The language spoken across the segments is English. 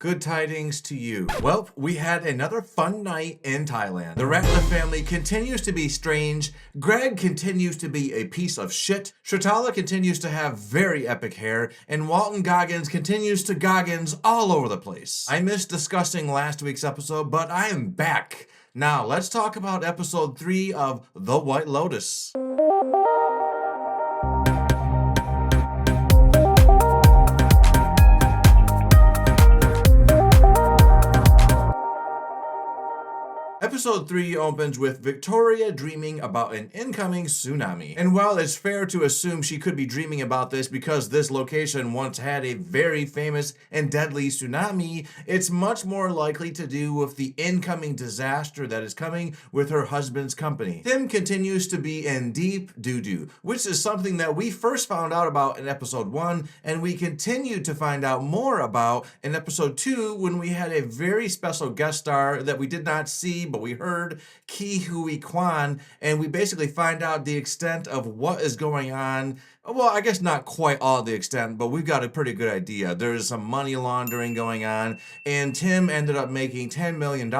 Good tidings to you. Well, we had another fun night in Thailand. The Ratliff family continues to be strange, Greg continues to be a piece of shit, Shrutala continues to have very epic hair, and Walton Goggins continues to Goggins all over the place. I missed discussing last week's episode, but I am back. Now, let's talk about episode 3 of The White Lotus. Episode 3 opens with Victoria dreaming about an incoming tsunami. And while it's fair to assume she could be dreaming about this because this location once had a very famous and deadly tsunami, it's much more likely to do with the incoming disaster that is coming with her husband's company. Tim continues to be in deep doo-doo, which is something that we first found out about in episode 1, and we continued to find out more about in episode 2 when we had a very special guest star that we did not see, but we heard Ki Hui Kwan, and we basically find out the extent of what is going on. Well, I guess not quite all the extent, but we've got a pretty good idea. There's some money laundering going on, and Tim ended up making $10 million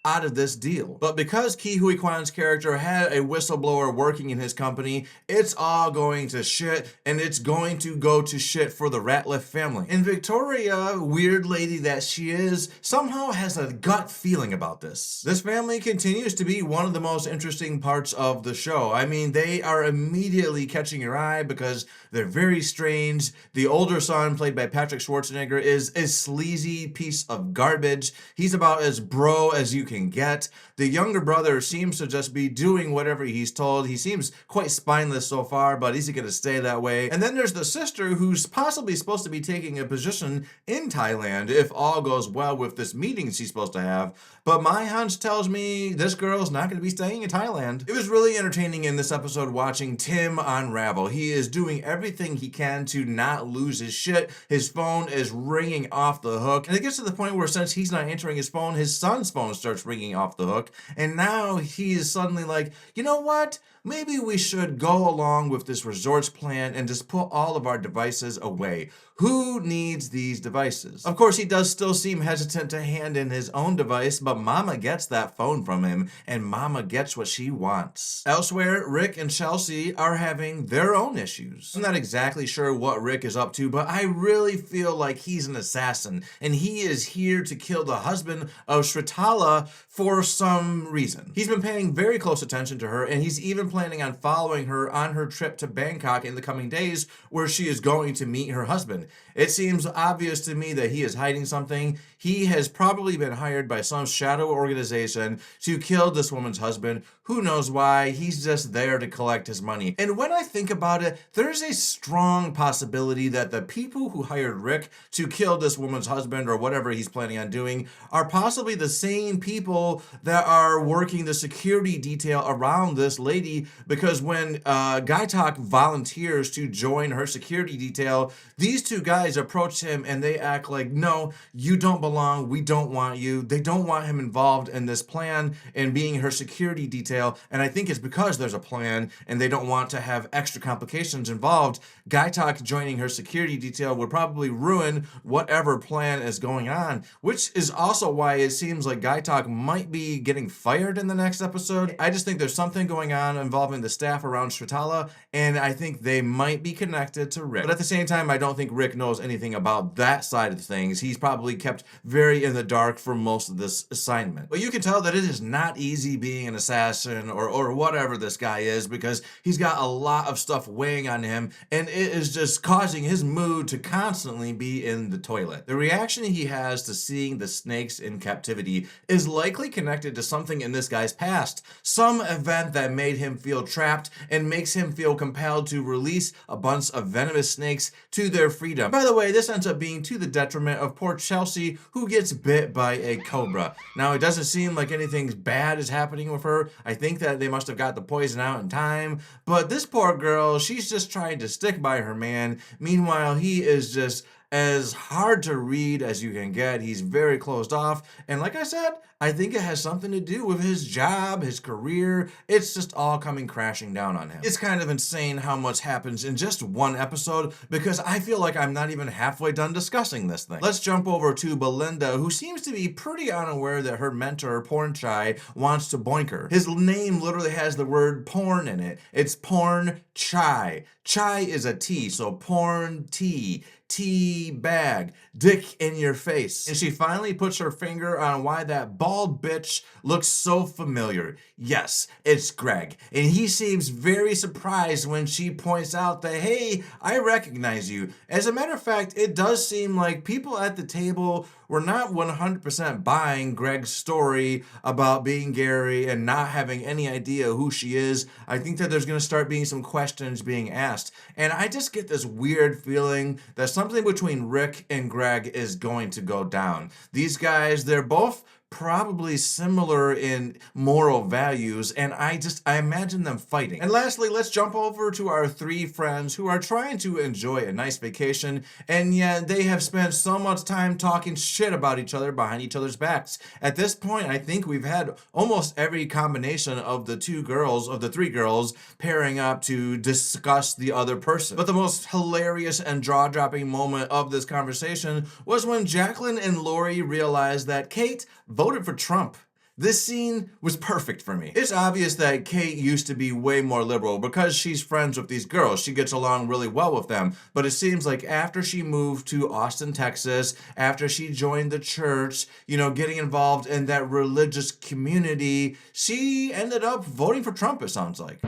out of this deal. But because Ki Hui Kwan's character had a whistleblower working in his company, it's all going to shit, and it's going to go to shit for the Ratliff family. And Victoria, weird lady that she is, somehow has a gut feeling about this. This family continues to be one of the most interesting parts of the show. I mean, they are immediately catching your eye because they're very strange. The older son, played by Patrick Schwarzenegger, is a sleazy piece of garbage. He's about as bro as you can get. The younger brother seems to just be doing whatever he's told. He seems quite spineless so far, but is he going to stay that way? And then there's the sister who's possibly supposed to be taking a position in Thailand if all goes well with this meeting she's supposed to have. But my hunch tells me this girl's not going to be staying in Thailand. It was really entertaining in this episode watching Tim unravel. He is doing everything he can to not lose his shit. His phone is ringing off the hook. And it gets to the point where since he's not answering his phone, his son's phone starts ringing off the hook. And now he is suddenly like, you know what? Maybe we should go along with this resorts plan and just put all of our devices away. Who needs these devices? Of course, he does still seem hesitant to hand in his own device, but Mama gets that phone from him, and Mama gets what she wants. Elsewhere, Rick and Chelsea are having their own issues. I'm not exactly sure what Rick is up to, but I really feel like he's an assassin, and he is here to kill the husband of Shrutala for some reason. He's been paying very close attention to her, and he's even planning on following her on her trip to Bangkok in the coming days, where she is going to meet her husband. It seems obvious to me that he is hiding something. He has probably been hired by some shadow organization to kill this woman's husband. Who knows why? He's just there to collect his money. And when I think about it, there's a strong possibility that the people who hired Rick to kill this woman's husband or whatever he's planning on doing are possibly the same people that are working the security detail around this lady, because when Gaitak volunteers to join her security detail, these two guys approach him and they act like, no, you don't belong, we don't want you. They don't want him involved in this plan and being her security detail, and I think it's because there's a plan and they don't want to have extra complications involved. Gaitak joining her security detail would probably ruin whatever plan is going on, which is also why it seems like Gaitak might be getting fired in the next episode. I just think there's something going on involving the staff around Shrutala, and I think they might be connected to Rick. But at the same time, I don't think Rick knows anything about that side of things. He's probably kept very in the dark for most of this assignment. But you can tell that it is not easy being an assassin or whatever this guy is, because he's got a lot of stuff weighing on him, and it is just causing his mood to constantly be in the toilet. The reaction he has to seeing the snakes in captivity is likely connected to something in this guy's past, some event that made him feel trapped and makes him feel compelled to release a bunch of venomous snakes to their freedom. By the way, this ends up being to the detriment of poor Chelsea, who gets bit by a cobra. Now, it doesn't seem like anything bad is happening with her. I think that they must have got the poison out in time, but this poor girl, she's just trying to stick by her man. Meanwhile, he is just as hard to read as you can get. He's very closed off. And like I said, I think it has something to do with his job, his career. It's just all coming crashing down on him. It's kind of insane how much happens in just one episode, because I feel like I'm not even halfway done discussing this thing. Let's jump over to Belinda, who seems to be pretty unaware that her mentor, Porn Chai, wants to boink her. His name literally has the word porn in it. It's Porn Chai. Chai is a T, so porn tea. Tea bag, dick in your face. And she finally puts her finger on why that bald bitch looks so familiar. Yes, it's Greg. And he seems very surprised when she points out that, hey, I recognize you. As a matter of fact, it does seem like people at the table were not 100% buying Greg's story about being Gary and not having any idea who she is. I think that there's going to start being some questions being asked. And I just get this weird feeling that something between Rick and Greg is going to go down. These guys, they're both probably similar in moral values, and I imagine them fighting. And lastly, let's jump over to our three friends who are trying to enjoy a nice vacation, and yet they have spent so much time talking shit about each other behind each other's backs. At this point, I think we've had almost every combination of the three girls pairing up to discuss the other person. But the most hilarious and jaw-dropping moment of this conversation was when Jacqueline and Lori realized that Kate voted for Trump. This scene was perfect for me. It's obvious that Kate used to be way more liberal because she's friends with these girls. She gets along really well with them. But it seems like after she moved to Austin, Texas, after she joined the church, getting involved in that religious community, she ended up voting for Trump, it sounds like.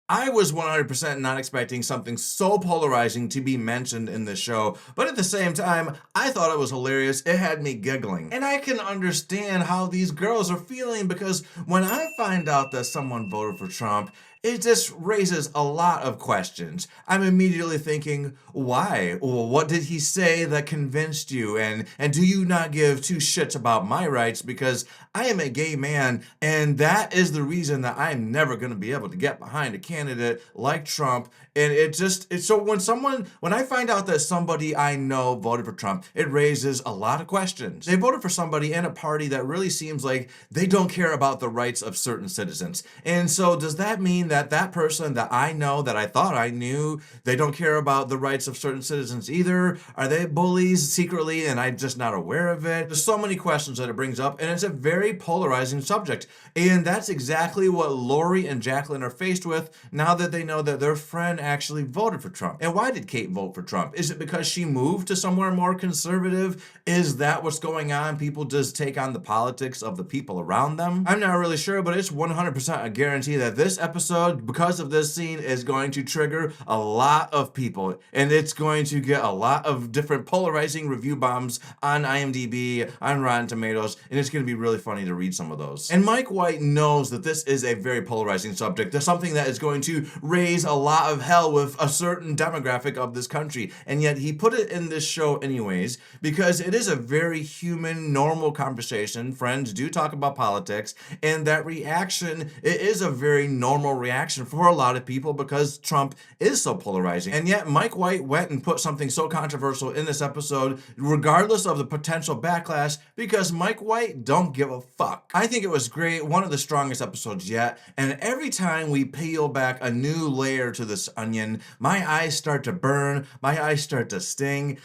I was 100% not expecting something so polarizing to be mentioned in this show, but at the same time, I thought it was hilarious. It had me giggling. And I can understand how these girls are feeling, because when I find out that someone voted for Trump, it just raises a lot of questions. I'm immediately thinking, why? Well, what did he say that convinced you? And do you not give two shits about my rights? Because I am a gay man, and that is the reason that I'm never going to be able to get behind a candidate like Trump. And so when I find out that somebody I know voted for Trump, it raises a lot of questions. They voted for somebody in a party that really seems like they don't care about the rights of certain citizens. And so does that mean that person that I know, that I thought I knew, they don't care about the rights of certain citizens either? Are they bullies secretly and I'm just not aware of it? There's so many questions that it brings up, and it's a very polarizing subject. And that's exactly what Lori and Jacqueline are faced with now that they know that their friend actually voted for Trump. And why did Kate vote for Trump? Is it because she moved to somewhere more conservative? Is that what's going on? People just take on the politics of the people around them? I'm not really sure, but it's 100% a guarantee that this episode, because of this scene, is going to trigger a lot of people, and it's going to get a lot of different polarizing review bombs on IMDb, on Rotten Tomatoes, and it's going to be really funny to read some of those. And Mike White knows that this is a very polarizing subject. There's something that is going to raise a lot of hell with a certain demographic of this country, and yet he put it in this show anyways, because it is a very human, normal conversation. Friends do talk about politics, and that reaction, it is a very normal reaction for a lot of people because Trump is so polarizing. And yet Mike White went and put something so controversial in this episode, regardless of the potential backlash, because Mike White don't give a fuck. I think it was great, one of the strongest episodes yet, and every time we peel back a new layer to this onion, my eyes start to burn, my eyes start to sting.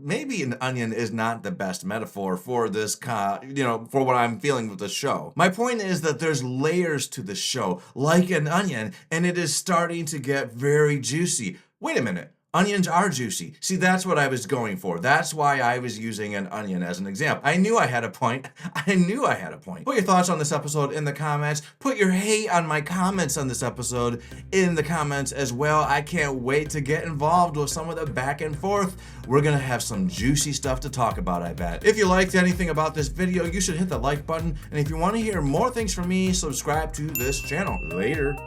Maybe an onion is not the best metaphor for this, for what I'm feeling with the show. My point is that there's layers to the show, like an onion, and it is starting to get very juicy. Wait a minute. Onions are juicy. See, that's what I was going for. That's why I was using an onion as an example. I knew I had a point. Put your thoughts on this episode in the comments. Put your hate on my comments on this episode in the comments as well. I can't wait to get involved with some of the back and forth. We're gonna have some juicy stuff to talk about, I bet. If you liked anything about this video, you should hit the like button. And if you want to hear more things from me, subscribe to this channel. Later.